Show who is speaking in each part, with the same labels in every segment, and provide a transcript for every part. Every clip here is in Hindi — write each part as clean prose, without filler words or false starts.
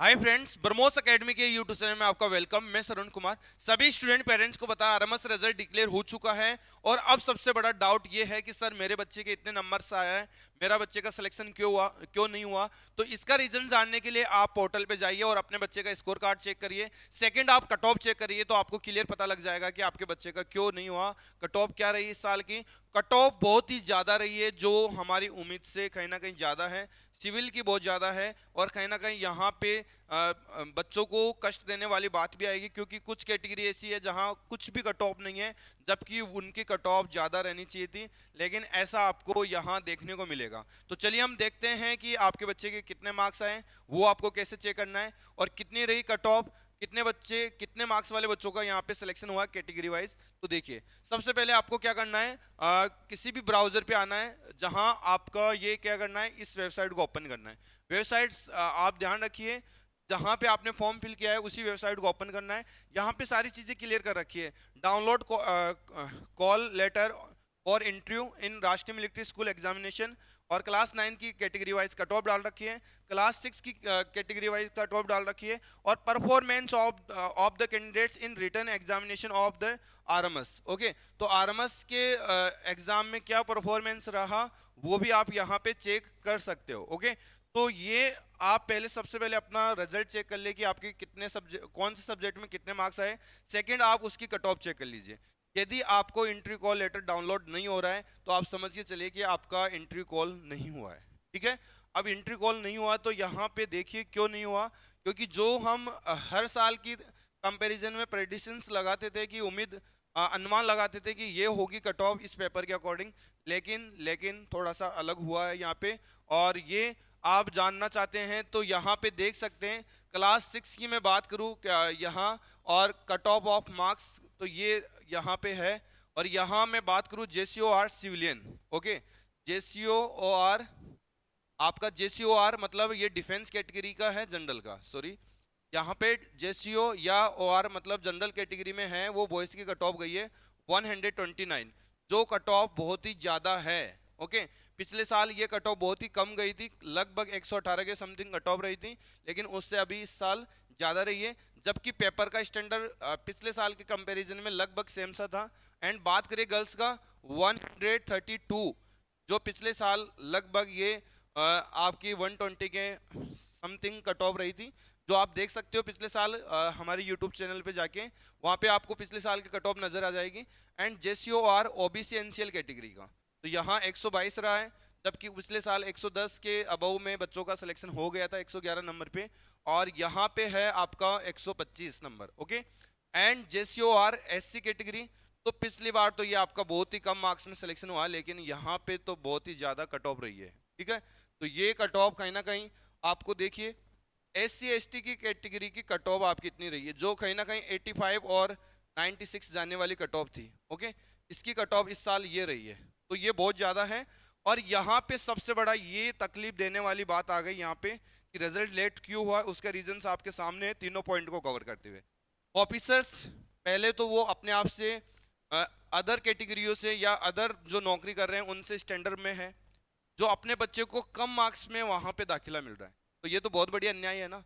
Speaker 1: हाय फ्रेंड्स, ब्रह्मोस एकेडमी के यूट्यूब चैनल में आपका वेलकम। मैं सरुण कुमार। सभी स्टूडेंट पेरेंट्स को पता है आरएमएस रिजल्ट डिक्लेयर हो चुका है और अब सबसे बड़ा डाउट ये है कि सर मेरे बच्चे के इतने नंबर्स आए हैं, मेरा बच्चे का सिलेक्शन क्यों नहीं हुआ। तो इसका रीजन जानने के लिए आप पोर्टल पे जाइए और अपने बच्चे का स्कोर कार्ड चेक करिए। सेकंड, आप कट ऑफ चेक करिए तो आपको क्लियर पता लग जाएगा कि आपके बच्चे का क्यों नहीं हुआ। कट ऑफ क्या रही इस साल की? कट ऑफ बहुत ही ज्यादा रही है, जो हमारी उम्मीद से कहीं ना कहीं ज्यादा है। सिविल की बहुत ज्यादा है और कहीं ना कहीं यहाँ पे बच्चों को कष्ट देने वाली बात भी आएगी, क्योंकि कुछ कैटेगरी ऐसी है जहां कुछ भी कट ऑफ नहीं है, जबकि उनकी कट ऑफ ज्यादा रहनी चाहिए थी। लेकिन ऐसा आपको यहाँ देखने को मिलेगा। तो चलिए हम देखते हैं कि आपके बच्चे के कितने मार्क्स आए, वो आपको कैसे चेक करना है और कितनी रही कट ऑफ, कितने मार्क्स वाले बच्चों का यहाँ पे सिलेक्शन हुआ कैटेगरी वाइज। तो देखिए, सबसे पहले आपको क्या करना है, किसी भी ब्राउजर पे आना है जहां आपका ये क्या करना है, इस वेबसाइट को ओपन करना है। वेबसाइट आप ध्यान रखिए, जहां पे आपने फॉर्म फिल किया है उसी वेबसाइट को ओपन करना है। यहाँ पे सारी चीजें क्लियर कर रखी है। डाउनलोड कॉल लेटर और इंटरव्यू इन राष्ट्रीय मिलिट्री स्कूल एग्जामिनेशन, और क्लास 9 की कैटेगरी वाइज कट ऑफ डाल रखी है, क्लास 6 की कैटेगरी वाइज कट ऑफ डाल रखी है, और performance of the candidates in written examination of the RMS. Okay, तो आरएमएस के एग्जाम में क्या परफॉर्मेंस रहा वो भी आप यहाँ पे चेक कर सकते हो। ओके, तो ये आप पहले सबसे पहले अपना रिजल्ट चेक कर ले कि आपके कितने सब्जेक्ट, कौन से सब्जेक्ट में कितने मार्क्स आए। सेकंड, आप उसकी कट ऑफ चेक कर लीजिए। यदि आपको इंटरव्यू कॉल लेटर डाउनलोड नहीं हो रहा है तो आप समझ के चलिए कि आपका इंटरव्यू कॉल नहीं हुआ है। ठीक है, अब इंटरव्यू कॉल नहीं हुआ तो यहाँ पे देखिए क्यों नहीं हुआ। क्योंकि जो हम हर साल की कंपैरिजन में प्रेडिक्शंस लगाते थे कि अनुमान लगाते थे कि ये होगी कट ऑफ इस पेपर के अकॉर्डिंग, लेकिन थोड़ा सा अलग हुआ है यहाँ पे। और ये आप जानना चाहते हैं तो यहाँ पे देख सकते हैं। क्लास 6 की मैं बात करूँ क्या यहाँ, और कट ऑफ मार्क्स तो ये यहाँ पे है। और यहाँ मैं बात करूँ जेसीओआर सिविलियन। ओके, जेसीओआर, आपका जेसीओआर मतलब ये डिफेंस कैटेगरी का है, जनरल का, सॉरी। यहाँ पे जेसीओ या ओआर मतलब जनरल कैटेगरी में है, वो बॉयज की कट ऑफ गई है 129, जो कट ऑफ बहुत ही ज्यादा है। ओके, पिछले साल ये कट ऑफ बहुत ही कम गई थी, लगभग 118 के समथिंग कट ऑफ रही थी, लेकिन उससे अभी इस साल ज्यादा रही है। जबकि पेपर का स्टैंडर्ड पिछले साल के कंपैरिजन में लगभग सेम सा था। एंड बात करें गर्ल्स का, 132, जो पिछले साल लगभग ये आपकी 120 के समथिंग कट ऑफ रही थी, जो आप देख सकते हो पिछले साल हमारे यूट्यूब चैनल पे जाके, वहाँ पे आपको पिछले साल की कट ऑफ नजर आ जाएगी। एंड जेसीओआर ओबीसी एनसीएल कैटेगरी का तो यहाँ 122 रहा है, जबकि पिछले साल 110 के अबव में बच्चों का सिलेक्शन हो गया था 111 नंबर पे, और यहाँ पे है आपका 125 नंबर। ओके, एंड जेसीओआर एससी कैटेगरी, तो पिछली बार तो ये आपका बहुत ही कम मार्क्स में सिलेक्शन हुआ, लेकिन यहाँ पे तो बहुत ही ज्यादा कट ऑफ रही है। ठीक है, तो ये कट ऑफ कहीं ना कहीं आपको देखिए, एस सी एस टी की कैटेगरी की कट ऑफ आपकी इतनी रही है, जो कहीं ना कहीं 85 और 96 जाने वाली कट ऑफ थी। ओके, इसकी कट ऑफ इस साल ये रही है, तो ये बहुत ज्यादा है। और यहाँ पे सबसे बड़ा ये तकलीफ देने वाली बात आ गई यहाँ पे कि रिजल्ट लेट क्यों हुआ, उसका रीजंस आपके सामने है, तीनों पॉइंट को कवर करते हुए। ऑफिसर्स, पहले तो वो अपने आप से अदर कैटेगरियों से या अदर जो नौकरी कर रहे हैं उनसे स्टैंडर्ड में है, जो अपने बच्चे को कम मार्क्स में वहां पे दाखिला मिल रहा है। तो ये तो बहुत बड़ी अन्याय है ना।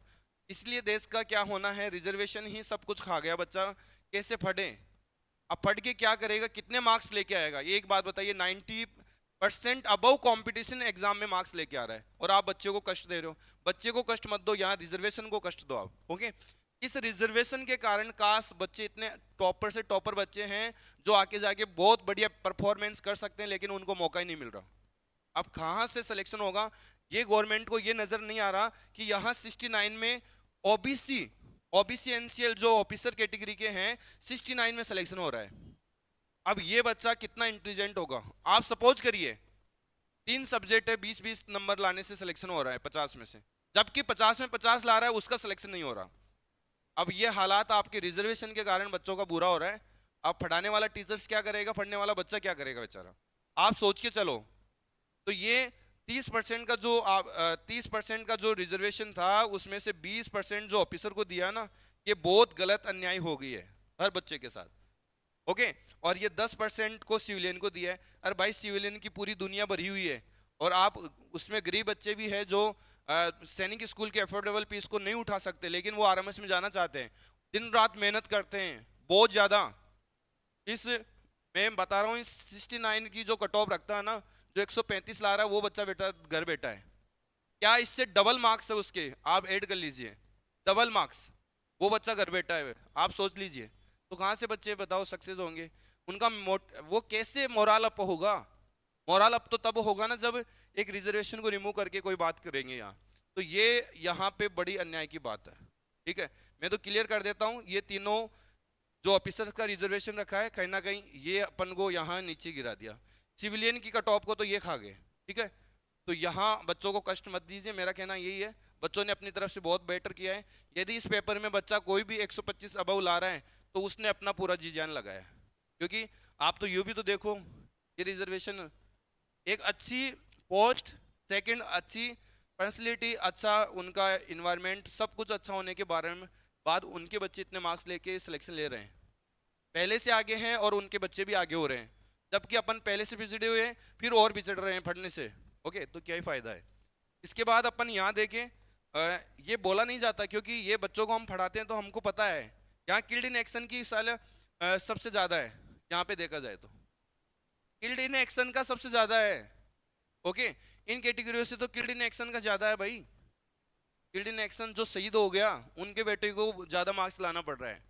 Speaker 1: इसलिए देश का क्या होना है, रिजर्वेशन ही सब कुछ खा गया। बच्चा कैसे पढ़े, अब पढ़ के क्या करेगा, कितने मार्क्स लेके आएगा, ये एक बात बताइए। 90% अबव कंपटीशन एग्जाम में मार्क्स लेके आ रहा है और आप बच्चे को कष्ट दे रहे हो। बच्चे को कष्ट मत दो, यहाँ रिजर्वेशन को कष्ट दो आप। ओके, इस रिजर्वेशन के कारण काश बच्चे इतने टॉपर से टॉपर बच्चे हैं जो आके जाके बहुत बढ़िया परफॉर्मेंस कर सकते हैं, लेकिन उनको मौका ही नहीं मिल रहा। अब कहां से सिलेक्शन होगा, ये गवर्नमेंट को ये नजर नहीं आ रहा कि यहाँ 69 में ओबीसी ओबीसी एनसीएल जो ऑफिसर कैटेगरी के हैं 69 में सिलेक्शन हो रहा है। अब ये बच्चा कितना इंटेलिजेंट होगा, आप सपोज करिए 3 सब्जेक्ट है, 20-20 नंबर लाने से सिलेक्शन हो रहा है 50 में से, जबकि 50 में 50 ला रहा है, उसका सिलेक्शन नहीं हो रहा। अब ये हालात आपके रिजर्वेशन के कारण बच्चों का बुरा हो रहा है। अब पढ़ाने वाला टीचर्स क्या करेगा, पढ़ने वाला बच्चा क्या करेगा बेचारा, आप सोच के चलो। तो ये 30% का जो 30% का जो रिजर्वेशन था उसमें से 20% जो ऑफिसर को दिया ना, ये बहुत गलत अन्याय हो गई है हर बच्चे के साथ। ओके, और ये 10% को सिविलियन को दिया है। अरे भाई, सिविलियन की पूरी दुनिया भरी हुई है और आप उसमें गरीब बच्चे भी है जो सैनिक स्कूल के अफोर्डेबल फीस को नहीं उठा सकते, लेकिन वो आरएमएस में जाना चाहते हैं, दिन रात मेहनत करते हैं बहुत ज्यादा। इस मैं बता रहा हूँ, इस 69 की जो कट ऑफ रखता है ना, जो 135 ला रहा है, वो बच्चा बेटा घर बैठा है। क्या इससे डबल मार्क्स है उसके, आप ऐड कर लीजिए, डबल मार्क्स, वो बच्चा घर बैठा है, आप सोच लीजिए। तो कहाँ से बच्चे बताओ सक्सेस होंगे? उनका वो कैसे मोरल अप होगा? मोरल अप तो तब होगा ना जब एक रिजर्वेशन को रिमूव करके कोई बात करेंगे यहाँ। तो ये यहाँ पे बड़ी अन्याय की बात है। ठीक है, मैं तो क्लियर कर देता हूँ, ये तीनों जो ऑफिसर्स का रिजर्वेशन रखा है, कहीं ना कहीं ये अपन को यहाँ नीचे गिरा दिया। सिविलियन की कट ऑफ को तो ये खा गए। ठीक है, तो यहाँ बच्चों को कष्ट मत दीजिए, मेरा कहना यही है। बच्चों ने अपनी तरफ से बहुत बेटर किया है। यदि इस पेपर में बच्चा कोई भी 125 अबव ला रहा है, तो उसने अपना पूरा जी जान लगाया है। क्योंकि आप तो यूं भी तो देखो, ये रिजर्वेशन एक अच्छी पोस्ट, सेकंड अच्छी फैसिलिटी, अच्छा उनका इन्वायरमेंट, सब कुछ अच्छा होने के बारे में बाद उनके बच्चे इतने मार्क्स लेके सिलेक्शन ले रहे हैं, पहले से आगे हैं, और उनके बच्चे भी आगे हो रहे हैं। जबकि अपन पहले से पिछड़े हुए हैं, फिर और पिछड़ रहे हैं पढ़ने से। ओके, तो क्या ही फायदा है? इसके बाद अपन यहाँ देखें, ये बोला नहीं जाता क्योंकि ये बच्चों को हम पढ़ाते हैं तो हमको पता है। यहाँ किल्ड इन एक्शन की साल सबसे ज्यादा है, यहाँ पे देखा जाए तो किल्ड इन एक्शन का सबसे ज्यादा है। ओके, इन कैटेगरियों से तो किल्ड इन एक्शन का ज्यादा है भाई। किल्ड इन एक्शन जो शहीद हो गया, उनके बेटे को ज्यादा मार्क्स लाना पड़ रहा है।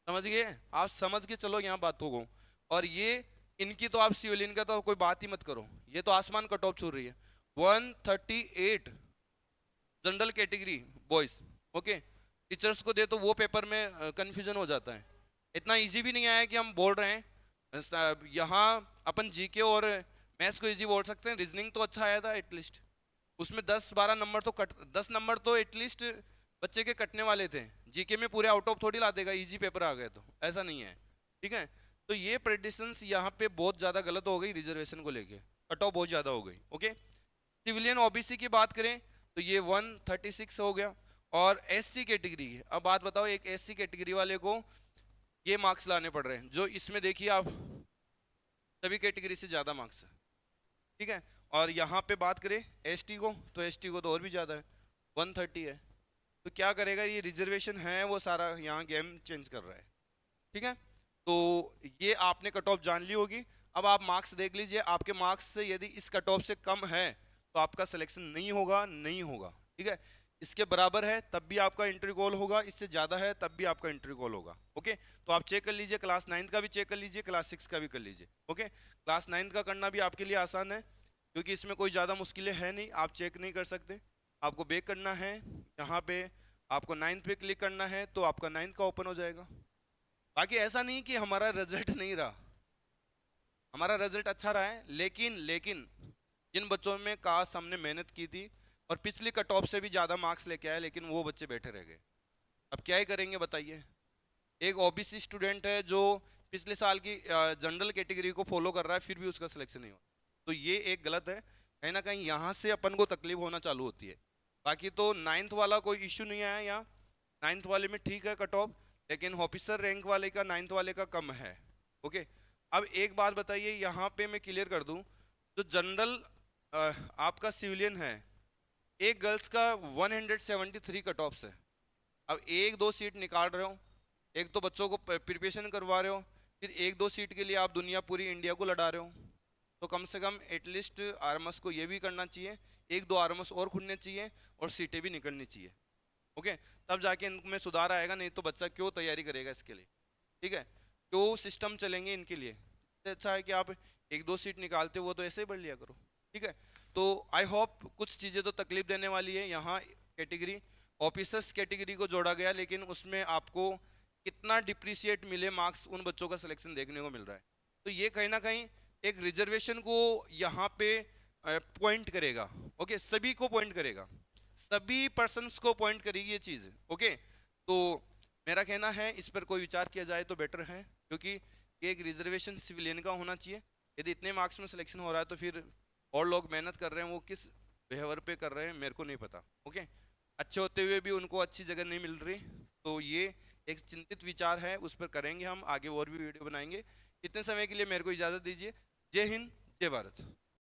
Speaker 1: समझ गए? आप समझ के चलो यहाँ बातों को। और ये इनकी तो आप सिविलियन का तो कोई बात ही मत करो, ये तो आसमान कट ऑफ छू रही है। 138 general category boys. Okay, teachers को दे तो वो पेपर में कंफ्यूजन हो जाता है। इतना इजी भी नहीं आया कि हम बोल रहे हैं। यहाँ अपन जीके और मैथ्स को इजी बोल सकते हैं, रीजनिंग तो अच्छा आया था एटलीस्ट, उसमें 10-12 नंबर तो 10 नंबर तो एटलीस्ट बच्चे के कटने वाले थे। जीके में पूरे आउट ऑफ थोड़ी ला देगा, इजी पेपर आ गए तो ऐसा नहीं है। ठीक है, तो ये प्रेडिक्शंस यहाँ पे बहुत ज्यादा गलत हो गई, रिजर्वेशन को लेके कट ऑफ बहुत ज्यादा हो गई। ओके, सिविलियन ओबीसी की बात करें तो ये 136 हो गया। और एससी कैटेगरी, अब बात बताओ, एक एससी कैटेगरी वाले को ये मार्क्स लाने पड़ रहे हैं, जो इसमें देखिए आप सभी कैटेगरी से ज्यादा मार्क्स है। ठीक है, और यहाँ पे बात करें एसटी को, तो एसटी को तो और भी ज्यादा है, 130 है। तो क्या करेगा, ये रिजर्वेशन है वो सारा यहाँ गेम चेंज कर रहा है। ठीक है, तो ये आपने कट ऑफ जान ली होगी। अब आप मार्क्स देख लीजिए, आपके मार्क्स से यदि इस कट ऑफ से कम है तो आपका सिलेक्शन नहीं होगा, नहीं होगा। ठीक है, इसके बराबर है तब भी आपका इंटरव्यू कॉल होगा, इससे ज्यादा है तब भी आपका इंटरव्यू कॉल होगा। ओके, तो आप चेक कर लीजिए, क्लास 9 का भी चेक कर लीजिए, क्लास 6 का भी कर लीजिए। ओके, क्लास 9 का करना भी आपके लिए आसान है क्योंकि इसमें कोई ज़्यादा मुश्किलें हैं नहीं, आप चेक नहीं कर सकते। आपको बैक करना है, यहाँ पे आपको 9th पे क्लिक करना है तो आपका 9th का ओपन हो जाएगा। बाकी ऐसा नहीं कि हमारा रिजल्ट नहीं रहा, हमारा रिजल्ट अच्छा रहा है, लेकिन जिन बच्चों में काश हमने मेहनत की थी और पिछली कट ऑफ से भी ज़्यादा मार्क्स लेके आए, लेकिन वो बच्चे बैठे रह गए। अब क्या ही करेंगे बताइए? एक ओबीसी स्टूडेंट है जो पिछले साल की जनरल कैटेगरी को फॉलो कर रहा है, फिर भी उसका सिलेक्शन नहीं हुआ, तो ये एक गलत है। कहीं ना कहीं यहाँ से अपन को तकलीफ होना चालू होती है। बाकी तो 9th वाला कोई इश्यू नहीं आया यहाँ, 9th वाले में ठीक है कट ऑफ, लेकिन ऑफिसर रैंक वाले का 9th वाले का कम है। ओके, अब एक बात बताइए, यहाँ पे मैं क्लियर कर दूं, जो जनरल आपका सिविलियन है, एक गर्ल्स का 173 कट ऑफ है। अब एक दो सीट निकाल रहे हो, एक तो बच्चों को प्रिपरेशन करवा रहे हो, फिर एक दो सीट के लिए आप दुनिया पूरी इंडिया को लड़ा रहे हो, तो कम से कम एटलीस्ट आरएमएस को ये भी करना चाहिए, एक दो आरएमएस और खुलने चाहिए और सीटें भी निकलनी चाहिए। ओके, तब जाके इनमें सुधार आएगा, नहीं तो बच्चा क्यों तैयारी करेगा इसके लिए? ठीक है, क्यों सिस्टम चलेंगे इनके लिए? इससे अच्छा है कि आप एक दो सीट निकालते हो तो ऐसे ही बढ़ लिया करो। ठीक है, तो आई होप कुछ चीज़ें तो तकलीफ देने वाली है। यहाँ कैटेगरी ऑफिसर्स कैटेगरी को जोड़ा गया, लेकिन उसमें आपको कितना डिप्रिशिएट मिले मार्क्स, उन बच्चों का सिलेक्शन देखने को मिल रहा है। तो ये कहीं ना कहीं एक रिजर्वेशन को यहाँ पे पॉइंट करेगा। ओके, सभी को पॉइंट करेगा, सभी पर्सन्स को पॉइंट करेगी ये चीज़। ओके, तो मेरा कहना है इस पर कोई विचार किया जाए तो बेटर है, क्योंकि ये एक रिजर्वेशन सिविलियन का होना चाहिए। यदि इतने मार्क्स में सिलेक्शन हो रहा है तो फिर और लोग मेहनत कर रहे हैं, वो किस बिहेवियर पे कर रहे हैं मेरे को नहीं पता। ओके, अच्छे होते हुए भी उनको अच्छी जगह नहीं मिल रही, तो ये एक चिंतित विचार है, उस पर करेंगे हम आगे और भी वीडियो बनाएंगे। इतने समय के लिए मेरे को इजाज़त दीजिए। जय हिंद, जय भारत।